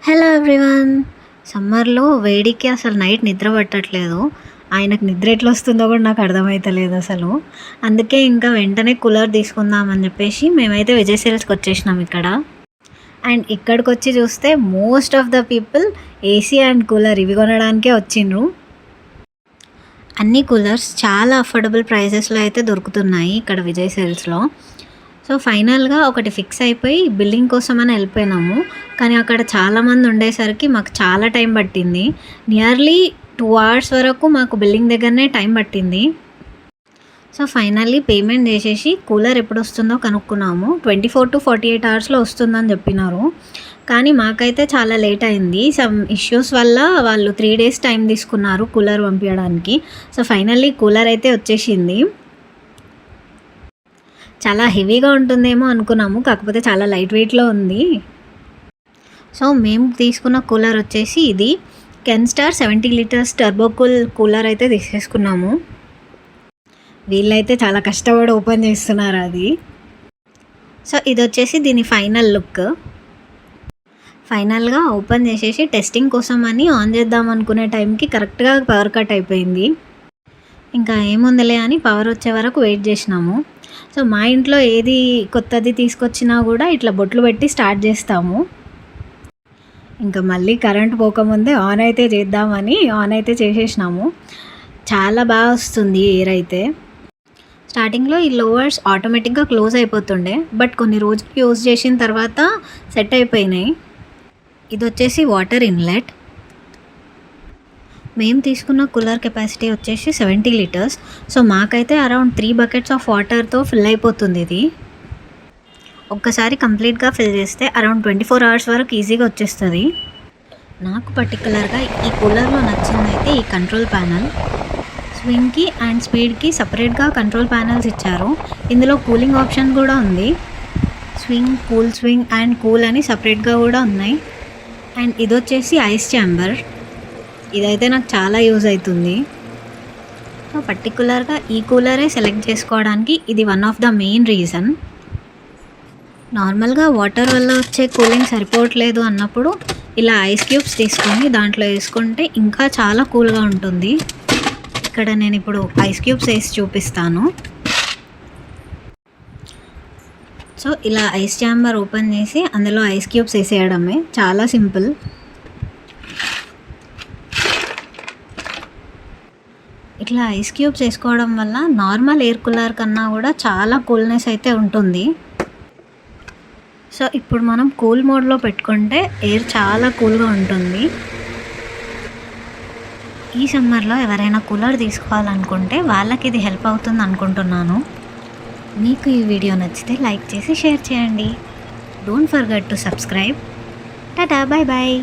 Hello everyone. సమ్మర్లో వేడికి అసలు నైట్ నిద్ర పట్టట్లేదు. ఆయనకు నిద్ర ఎట్లా వస్తుందో కూడా నాకు అర్థమవుతలేదు అసలు. అందుకే ఇంకా వెంటనే కూలర్ తీసుకుందామని చెప్పేసి మేమైతే విజయ్ సేల్స్కి వచ్చేసినాం ఇక్కడ. అండ్ ఇక్కడికి వచ్చి చూస్తే most of the people AC and cooler ఇవి కొనడానికే వచ్చిండ్రు. అన్ని కూలర్స్ చాలా అఫోర్డబుల్ ప్రైజెస్లో అయితే దొరుకుతున్నాయి ఇక్కడ విజయ్ సేల్స్లో. సో ఫైనల్గా ఒకటి ఫిక్స్ అయిపోయి బిల్లింగ్ కోసం అని వెళ్ళిపోయినాము. కానీ అక్కడ చాలామంది ఉండేసరికి మాకు చాలా టైం పట్టింది. నియర్లీ 2 hours వరకు మాకు బిల్లింగ్ దగ్గరనే టైం పట్టింది. సో ఫైనల్లీ పేమెంట్ చేసేసి కూలర్ ఎప్పుడు వస్తుందో కనుక్కున్నాము. 24 to 48 hours వస్తుందని చెప్పినారు. కానీ మాకైతే చాలా లేట్ అయింది. సమ్ ఇష్యూస్ వల్ల వాళ్ళు 3 days టైం తీసుకున్నారు కూలర్ పంపించడానికి. సో ఫైనల్లీ కూలర్ అయితే వచ్చేసింది. చాలా హెవీగా ఉంటుందేమో అనుకున్నాము, కాకపోతే చాలా లైట్ వెయిట్లో ఉంది. సో మేము తీసుకున్న కూలర్ వచ్చేసి ఇది కెన్స్టార్ 70 liters టర్బో కూలర్ అయితే తీసేసుకున్నాము. వీళ్ళైతే చాలా కష్టపడి ఓపెన్ చేస్తున్నారు అది. సో ఇది వచ్చేసి దీని ఫైనల్ లుక్. ఫైనల్గా ఓపెన్ చేసేసి టెస్టింగ్ కోసం అని ఆన్ చేద్దాం అనుకునే టైంకి కరెక్ట్గా పవర్ కట్ అయిపోయింది. ఇంకా ఏముందిలే అని పవర్ వచ్చే వరకు వెయిట్ చేసినాము. సో మా ఇంట్లో ఏది కొత్తది తీసుకొచ్చినా కూడా ఇట్లా బొట్లు పెట్టి స్టార్ట్ చేస్తాము. ఇంకా మళ్ళీ కరెంట్ పోకముందే ఆన్ అయితే చేద్దామని ఆన్ అయితే చేసేసినాము. చాలా బాగా వస్తుంది ఎయిర్ అయితే. స్టార్టింగ్లో ఈ లోవర్స్ ఆటోమేటిక్గా క్లోజ్ అయిపోతుండే, బట్ కొన్ని రోజులు యూజ్ చేసిన తర్వాత సెట్ అయిపోయినాయి. ఇది వచ్చేసి వాటర్ ఇన్లెట్. మేము తీసుకున్న కూలర్ కెపాసిటీ వచ్చేసి 70 liters. సో మాకైతే అరౌండ్ 3 buckets ఆఫ్ వాటర్తో ఫిల్ అయిపోతుంది ఇది. ఒక్కసారి కంప్లీట్గా ఫిల్ చేస్తే అరౌండ్ 24 hours వరకు ఈజీగా వచ్చేస్తుంది. నాకు పర్టికులర్గా ఈ కూలర్లో నచ్చిందైతే ఈ కంట్రోల్ ప్యానల్. స్వింగ్కి అండ్ స్పీడ్కి సపరేట్గా కంట్రోల్ ప్యానల్స్ ఇచ్చారు. ఇందులో కూలింగ్ ఆప్షన్ కూడా ఉంది. స్వింగ్ అండ్ కూల్ అని సపరేట్గా కూడా ఉన్నాయి. అండ్ ఇది వచ్చేసి ఐస్ ఛాంబర్. ఇదైతే నాకు చాలా యూజ్ అవుతుంది. సో పర్టికులర్గా ఈ కూలరే సెలెక్ట్ చేసుకోవడానికి ఇది one of the main reason. నార్మల్గా వాటర్ వల్ల వచ్చే కూలింగ్ సరిపోవట్లేదు అన్నప్పుడు ఇలా ఐస్ క్యూబ్స్ తీసుకొని దాంట్లో వేసుకుంటే ఇంకా చాలా కూల్గా ఉంటుంది. ఇక్కడ నేను ఇప్పుడు ఐస్ క్యూబ్స్ వేసి చూపిస్తాను. సో ఇలా ఐస్ ఛాంబర్ ఓపెన్ చేసి అందులో ఐస్ క్యూబ్స్ వేసేయడమే, చాలా సింపుల్. ఇట్లా ఐస్ క్యూబ్స్ వేసుకోవడం వల్ల నార్మల్ ఎయిర్ కూలర్ కన్నా కూడా చాలా కూల్నెస్ అయితే ఉంటుంది. సో ఇప్పుడు మనం కూల్ మోడ్లో పెట్టుకుంటే ఎయిర్ చాలా కూల్గా ఉంటుంది. ఈ సమ్మర్లో ఎవరైనా కూలర్ తీసుకోవాలనుకుంటే వాళ్ళకి ఇది హెల్ప్ అవుతుంది అనుకుంటున్నాను. మీకు ఈ వీడియో నచ్చితే లైక్ చేసి షేర్ చేయండి. Don't forget to subscribe. Tata, bye bye.